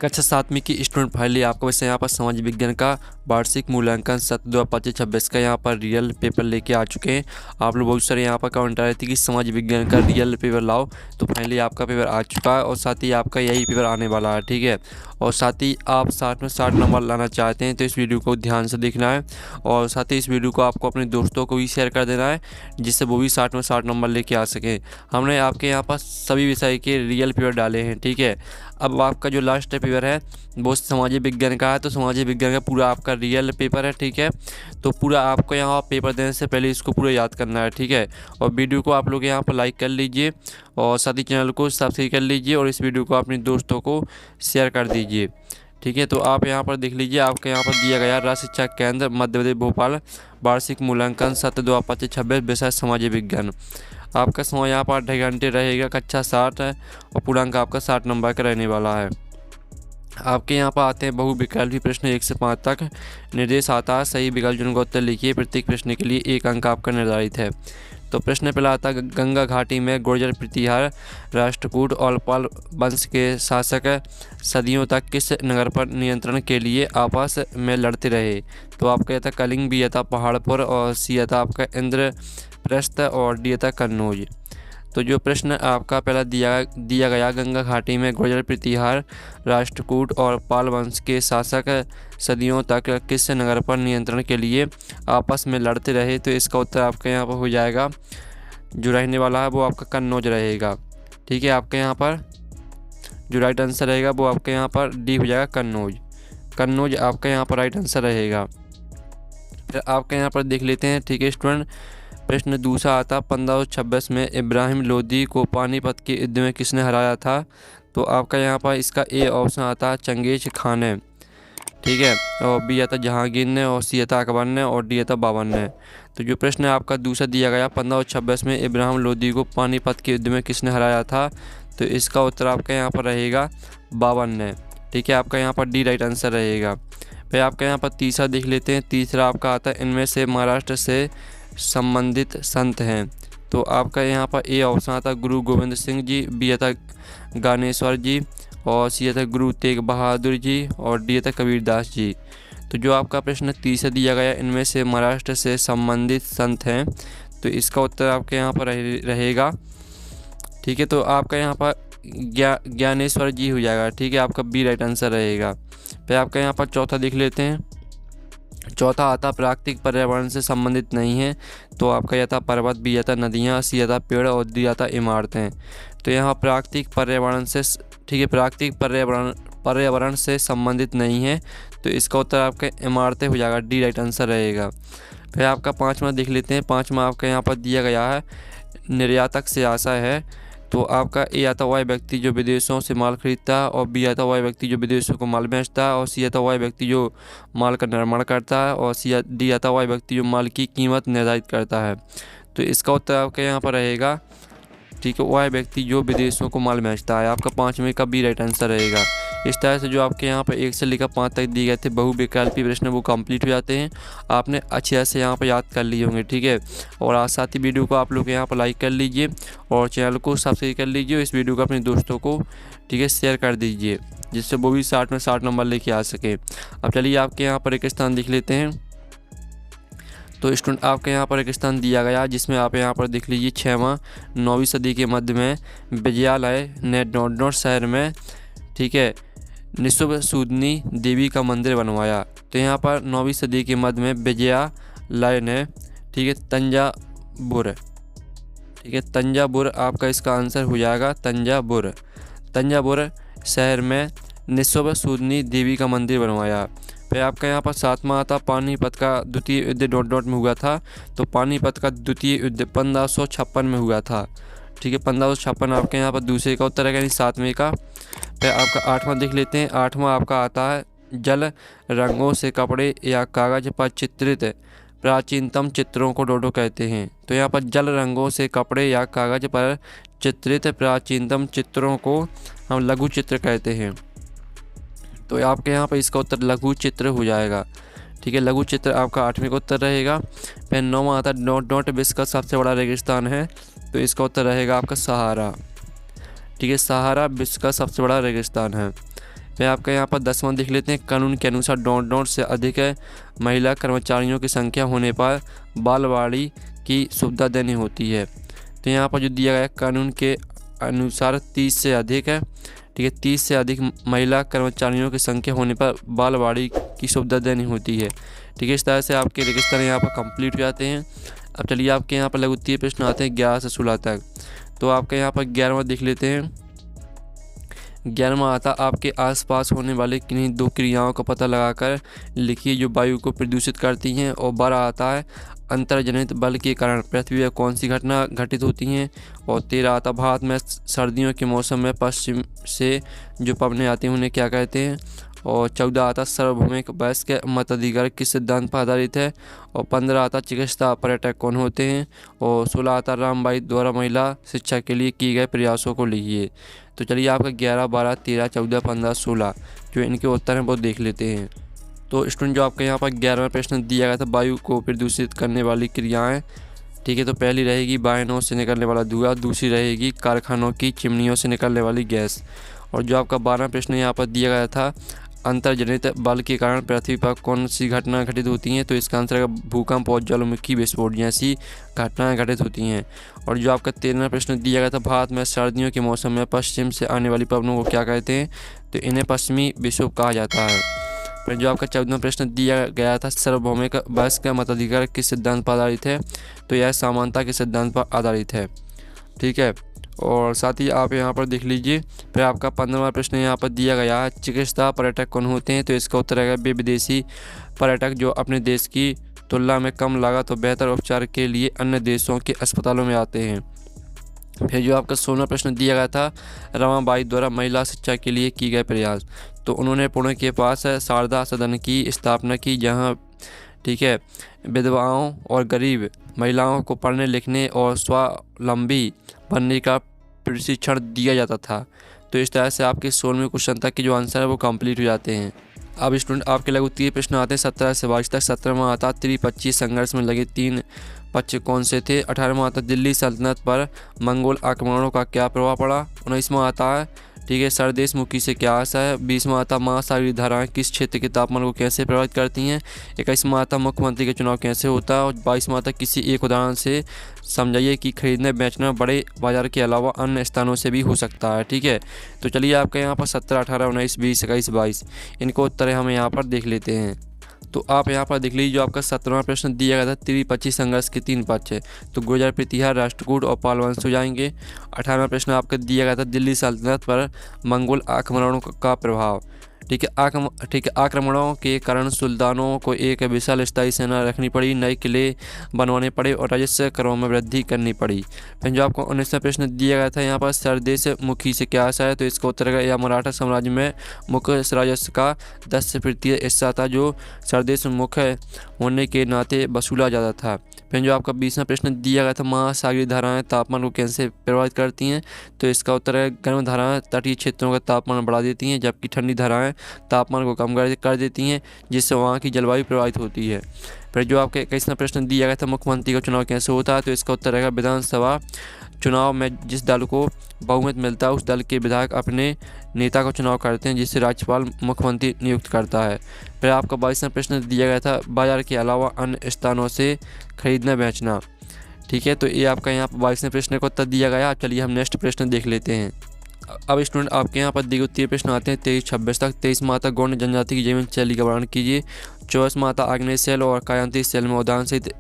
कक्षा 7वीं की student finally आपको वैसे यहाँ पर समाज विज्ञान का वार्षिक मूल्यांकन सत्र 2025-26 का यहाँ पर रियल पेपर लेके आ चुके हैं। आप लोग बहुत सारे यहाँ पर कमेंट आ रहे थे कि समाज विज्ञान का रियल पेपर लाओ, तो फाइनली आपका पेपर आ चुका है और साथ ही आपका यही पेपर आने वाला है, ठीक है। और साथ ही आप 60 में 60 नंबर लाना चाहते हैं तो इस वीडियो को ध्यान से देखना है और साथ ही इस वीडियो को आपको अपने दोस्तों को भी शेयर कर देना है जिससे वो भी 60 में 60 नंबर लेके आ सकें। हमने आपके यहाँ पर सभी विषय के रियल पेपर डाले हैं, ठीक है। अब आपका जो लास्ट पेपर है वो सामाजिक विज्ञान का है, तो सामाजिक विज्ञान का पूरा आपका रियल पेपर है, ठीक है। तो पूरा आपको यहाँ पेपर देने से पहले इसको पूरा याद करना है, ठीक है। और वीडियो को आप लोग यहाँ पर लाइक कर लीजिए और साथ ही चैनल को सब्सक्राइब कर लीजिए और इस वीडियो को अपने दोस्तों को शेयर कर दीजिए, ठीक है। तो आप यहाँ पर देख लीजिए, आपके यहाँ पर दिया गया राष्ट्रीय शिक्षा केंद्र मध्य प्रदेश भोपाल वार्षिक मूल्यांकन सत्र 2025-26 विषय सामाजिक विज्ञान। आपका समय यहाँ पर 2.5 घंटे रहेगा, कक्षा 60 है और पूर्णांक आपका 60 नंबर का रहने वाला है। आपके यहाँ पर आते हैं बहुविकल्पी प्रश्न 1 से 5 तक निर्देश आता है, सही विकल्प चुनकर उत्तर लिखिए। प्रत्येक प्रश्न के लिए 1 अंक आपका निर्धारित है। तो प्रश्न पहला आता है, गंगा घाटी में गुर्जर प्रतिहार राष्ट्रकूट और पाल वंश के शासक सदियों तक किस नगर पर नियंत्रण के लिए आपस में लड़ते रहे। तो आपका यह था कलिंग, बी था पहाड़पुर और सी था आपका इंद्रप्रस्थ और डी था कन्नौज। तो जो प्रश्न आपका पहला दिया गया, गंगा घाटी में गुर्जर प्रतिहार राष्ट्रकूट और पाल वंश के शासक सदियों तक किस नगर पर नियंत्रण के लिए आपस में लड़ते रहे, तो इसका उत्तर आपके यहाँ पर हो जाएगा, जो रहने वाला है वो आपका कन्नौज रहेगा, ठीक है। आपके यहाँ पर जो राइट आंसर रहेगा वो आपके यहाँ पर डी हो जाएगा, कन्नौज। कन्नौज आपका यहाँ पर राइट आंसर रहेगा। फिर आपके यहाँ पर देख लेते हैं, ठीक है स्टूडेंट। प्रश्न दूसरा आता, 1526 में इब्राहिम लोदी को पानीपत के युद्ध में किसने हराया था। तो आपका यहाँ पर इसका ए ऑप्शन आता चंगेज खान ने, ठीक है, और बी आता जहांगीर ने और सी आता अकबर ने और डी आता बाबर ने। तो जो प्रश्न आपका दूसरा दिया गया, 1526 में इब्राहिम लोदी को पानीपत के युद्ध में किसने हराया था, तो इसका उत्तर आपका यहाँ पर रहेगा बाबर ने, ठीक है। आपका यहाँ पर डी राइट आंसर रहेगा। फिर आपका यहाँ पर तीसरा देख लेते हैं। तीसरा आपका आता है, इनमें से महाराष्ट्र से संबंधित संत हैं। तो आपका यहाँ पर ए ऑप्शन आता गुरु गोविंद सिंह जी, बी आता ज्ञानेश्वर जी और सी आता गुरु तेग बहादुर जी और डी आता कबीरदास जी। तो जो आपका प्रश्न तीसरा दिया गया, इनमें से महाराष्ट्र से संबंधित संत हैं, तो इसका उत्तर आपके यहाँ पर रहेगा, ठीक है। तो आपका यहाँ पर ज्ञानेश्वर जी हो जाएगा, ठीक है। आपका बी राइट आंसर रहेगा। फिर आपका यहाँ पर चौथा देख लेते हैं। चौथा आता प्राकृतिक पर्यावरण से संबंधित नहीं है। तो आपका यह था पर्वत, बी आता नदियाँ, सी आता पेड़ और डी आता इमारतें। तो यहाँ प्राकृतिक पर्यावरण से, ठीक है, प्राकृतिक पर्यावरण से संबंधित नहीं है, तो इसका उत्तर आपका इमारतें हो जाएगा, डी राइट आंसर रहेगा। फिर आपका पाँचवा देख लेते हैं। पाँचवा आपका यहाँ पर दिया गया है, निर्यातक से आशा है। तो आपका ए आता वह व्यक्ति जो विदेशों से माल खरीदता है और बी आता वह व्यक्ति जो विदेशों को माल बेचता है और सी आता वह व्यक्ति जो माल का निर्माण करता है और डी आता वह व्यक्ति जो माल की कीमत निर्धारित करता है। तो इसका उत्तर आपका यहाँ पर रहेगा, ठीक है, वह व्यक्ति जो विदेशों को माल बेचता है। आपका 5वें का बी राइट आंसर रहेगा। इस तरह से जो आपके यहाँ पर 1 से लेकर 5 तक दिए गए थे बहुविकल्पी प्रश्न वो कंप्लीट हो जाते हैं। आपने अच्छे तरह से यहाँ पर याद कर लिए होंगे, ठीक है। और आज साथ ही वीडियो को आप लोग यहाँ पर लाइक कर लीजिए और चैनल को सब्सक्राइब कर लीजिए। इस वीडियो को अपने दोस्तों को, ठीक है, शेयर कर दीजिए जिससे वो भी 60 में 60 नंबर लेके आ सके। अब चलिए आपके यहाँ पर एक स्थान देख लेते हैं। तो स्टूडेंट आपके यहाँ पर एक स्थान दिया गया जिसमें आप यहाँ पर देख लीजिए 6वां 9वीं सदी के मध्य में विजयालय ने नोट शहर में, ठीक है, निशुभसूदनी देवी का मंदिर बनवाया। तो यहाँ पर 9वीं सदी के मध्य में विजयालय ने, ठीक है, तंजावुर, ठीक है, तंजावुर आपका इसका आंसर हो जाएगा, तंजावुर शहर में निशुभसूदनी देवी का मंदिर बनवाया। फिर आपका यहाँ पर 7वां आता पानीपत का द्वितीय युद्ध में हुआ था। तो पानीपत का द्वितीय युद्ध 1556 में हुआ था, ठीक है, 1556 आपके यहाँ पर दूसरे का उत्तर है, यानी 7वें का। फिर आपका 8वां देख लेते हैं। 8वां आपका आता है जल रंगों से कपड़े या कागज पर चित्रित प्राचीनतम चित्रों को डोडो कहते हैं। तो यहाँ पर जल रंगों से कपड़े या कागज पर चित्रित प्राचीनतम चित्रों को हम लघु चित्र कहते हैं। तो आपके यहाँ पर इसका उत्तर लघु चित्र हो जाएगा, ठीक है। लघु चित्र आपका 8वें का उत्तर रहेगा। फिर 9वां आता डॉट विश्व का सबसे बड़ा रेगिस्तान है। तो इसका उत्तर रहेगा आपका सहारा, ठीक है, सहारा विश्व का सबसे बड़ा रेगिस्तान है। फिर आपका यहाँ पर 10वां देख लेते हैं, कानून के अनुसार डॉट डॉट से अधिक महिला कर्मचारियों की संख्या होने पर बालवाड़ी की सुविधा देनी होती है। तो यहाँ पर जो दिया गया कानून के अनुसार 30 से अधिक है, ठीक है, 30 से अधिक महिला कर्मचारियों की संख्या होने पर बालवाड़ी की सुविधा देनी होती है। ठीक है, इस तरह से आपके रजिस्टर यहाँ पर कंप्लीट हो जाते हैं। अब चलिए आपके यहाँ पर लघु उत्तरीय प्रश्न आते हैं 11 से 16 तक। तो आपके यहाँ पर 11वां देख लेते हैं। 11वां आता आपके आसपास होने वाले किन्हीं दो क्रियाओं का पता लगाकर लिखिए जो वायु को प्रदूषित करती हैं। और 12 आता है अंतर्जनित बल के कारण पृथ्वी पर कौन सी घटना घटित होती हैं। और 13 आता भारत में सर्दियों के मौसम में पश्चिम से जो पवनें आती हैं उन्हें क्या कहते हैं। और 14 आता सार्वभौमिक बहस के मताधिकार किस सिद्धांत पर आधारित है। और 15 आता चिकित्सा पर्यटक कौन होते हैं। और 16 आता रामबाई द्वारा महिला शिक्षा के लिए किए गए प्रयासों को लिखिए। तो चलिए आपका 11, 12, 13, 14, 15, 16 जो इनके उत्तर हैं वो देख लेते हैं। तो स्टूडेंट जो आपका यहाँ पर 11वां प्रश्न दिया गया था, वायु को प्रदूषित करने वाली क्रियाएँ। ठीक है, तो पहली रहेगी वाहनों से निकलने वाला धुआं, दूसरी रहेगी कारखानों की चिमनियों से निकलने वाली गैस। और जो आपका 12वां प्रश्न यहाँ पर दिया गया था, अंतर्जनित बल के कारण पृथ्वी पर कौन सी घटना घटित होती हैं। तो इसका आंसर है भूकंप और ज्वालामुखी विस्फोट जैसी घटनाएं घटित होती हैं। और जो आपका 13वां प्रश्न दिया गया था, भारत में सर्दियों के मौसम में पश्चिम से आने वाली पवनों को क्या कहते हैं। तो इन्हें पश्चिमी विक्षोभ कहा जाता है। फिर जो आपका 14वां प्रश्न दिया गया था, सार्वभौमिक बहस का मताधिकार किस सिद्धांत पर आधारित है। तो यह समानता के सिद्धांत पर आधारित है। ठीक है, और साथ ही आप यहाँ पर देख लीजिए। फिर आपका 15वां प्रश्न यहाँ पर दिया गया है, चिकित्सा पर्यटक कौन होते हैं। तो इसका उत्तर है वे विदेशी पर्यटक जो अपने देश की तुलना में कम लागत और बेहतर उपचार के लिए अन्य देशों के अस्पतालों में आते हैं। फिर जो आपका 16वां प्रश्न दिया गया था, रमाबाई द्वारा महिला शिक्षा के लिए किए गए प्रयास। तो उन्होंने पुणे के पास शारदा सदन की स्थापना की, जहाँ ठीक है विधवाओं और गरीब महिलाओं को पढ़ने लिखने और स्वावलंबी बनने का प्रशिक्षण दिया जाता था। तो इस तरह से आपके 16वें क्वेश्चन तक के जो आंसर है वो कंप्लीट हो जाते हैं। अब स्टूडेंट आपके लघु उत्तरीय प्रश्न आते हैं 17 से 22 तक। 17वां आता त्रिपक्षीय संघर्ष में लगे 3 पक्ष कौन से थे। 18वां आता दिल्ली सल्तनत पर मंगोल आक्रमणों का क्या प्रभाव पड़ा। 19वां आता है ठीक है सरदेशमुखी से क्या आशा है। 20वां आता महासागरीय धाराएं किस क्षेत्र के तापमान को कैसे प्रभावित करती हैं। 21वां आता मुख्यमंत्री का चुनाव कैसे होता है। और 22वां आता किसी एक उदाहरण से समझाइए कि खरीदने बेचना बड़े बाजार के अलावा अन्य स्थानों से भी हो सकता है। ठीक है, तो चलिए आपके यहाँ पर 17, 18, 19, 20, 21, 22 इनको उत्तर हम यहाँ पर देख लेते हैं। तो आप यहाँ पर देख लीजिए, जो आपका 17वां प्रश्न दिया गया था, त्रिपक्षीय संघर्ष के 3 पक्ष है। तो गुर्जर प्रतिहार, राष्ट्रकूट और पाल वंश हो जाएंगे। 18वां प्रश्न आपका दिया गया था, दिल्ली सल्तनत पर मंगोल आक्रमणों का प्रभाव। ठीक है, आक्रमणों के कारण सुल्तानों को एक विशाल स्थायी सेना रखनी पड़ी, नए किले बनवाने पड़े और राजस्व करों में वृद्धि करनी पड़ी। फिर जो आपको 19वां प्रश्न दिया गया था, यहाँ पर सरदेशमुखी से क्या आशा है। तो इसका उत्तर है यह मराठा साम्राज्य में मुख्य राजस्व का 10% हिस्सा था जो सरदेशमुख होने के नाते वसूला जाता था। फिर जो आपका 20वां प्रश्न दिया गया था, महासागरीय धाराएं तापमान को कैसे प्रभावित करती हैं। तो इसका उत्तर है गर्म धाराएं तटीय क्षेत्रों का तापमान बढ़ा देती हैं, जबकि ठंडी धाराएं तापमान को कम कर देती हैं, जिससे वहाँ की जलवायु प्रभावित होती है। फिर जो आपके 21वां प्रश्न दिया गया था, मुख्यमंत्री का चुनाव कैसे होता है। तो इसका उत्तर रहेगा विधानसभा चुनाव में जिस दल को बहुमत मिलता है उस दल के विधायक अपने नेता का चुनाव करते हैं, जिससे राज्यपाल मुख्यमंत्री नियुक्त करता है। फिर आपका 22वां प्रश्न दिया गया था, बाजार के अलावा अन्य स्थानों से खरीदना बेचना। ठीक है, तो ये आपका यहाँ पर 22वें प्रश्न का उत्तर दिया गया। चलिए हम नेक्स्ट प्रश्न देख लेते हैं। अब स्टूडेंट आपके यहाँ पर दिए गए प्रश्न आते हैं 23-26 तक। 23वां आता गौंड जनजाति की जीवन शैली का वर्णन कीजिए। 24वां आता आग्नेय सेल और कायांतिक सेल में उदाहरण सहित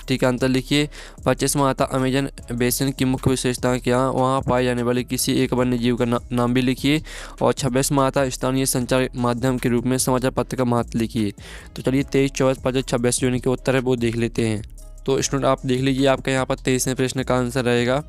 ठीक है अंतर लिखिए। 25वां आता अमेजन बेसिन की मुख्य विशेषताएं क्या, वहाँ पाए जाने वाले किसी एक वन्य जीव का नाम भी लिखिए। और 26वां आता स्थानीय संचार माध्यम के रूप में समाचार पत्र का महत्व लिखिए। तो चलिए 23, 24, 25, 26 जो इनके उत्तर है वो देख लेते हैं। तो स्टूडेंट आप देख लीजिए, आपका यहाँ पर 23वें प्रश्न का आंसर रहेगा।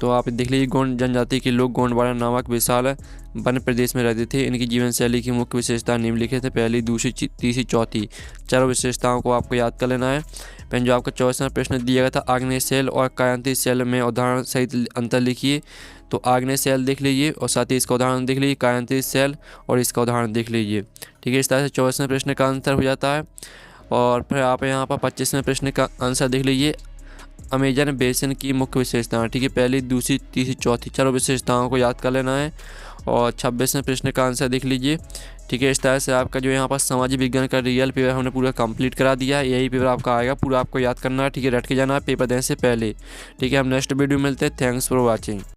तो आप देख लीजिए, गोंड जनजाति के लोग गोंडवाड़ा नामक विशाल वन प्रदेश में रहते थे। इनकी जीवन शैली की मुख्य विशेषता निम्नलिखित है। पहली, दूसरी, तीसरी, चौथी, चारों विशेषताओं को आपको याद कर लेना है। फिर जो आपका 24वां प्रश्न दिया गया था, आग्नेय सेल और कायांतिक सेल में उदाहरण सहित अंतर लिखिए। तो आग्नेय सेल देख लीजिए और साथ ही इसका उदाहरण देख लीजिए, कायांतिक सेल और इसका उदाहरण देख लीजिए। ठीक है, इस तरह से 24वें प्रश्न का आंसर हो जाता है। और फिर आप यहाँ पर 25वें प्रश्न का आंसर देख लीजिए, अमेजन बेसिन की मुख्य विशेषताएं। ठीक है, पहली, दूसरी, तीसरी, चौथी, चारों विशेषताओं को याद कर लेना है और 26वें प्रश्न का आंसर देख लीजिए। ठीक है, इस तरह से आपका जो यहाँ पर सामाजिक विज्ञान का रियल पेपर हमने पूरा कंप्लीट करा दिया है। यही पेपर आपका आएगा, पूरा आपको याद करना है। ठीक है, रट के जाना है पेपर देने से पहले। ठीक है, हम नेक्स्ट वीडियो मिलते हैं। Thanks for watching.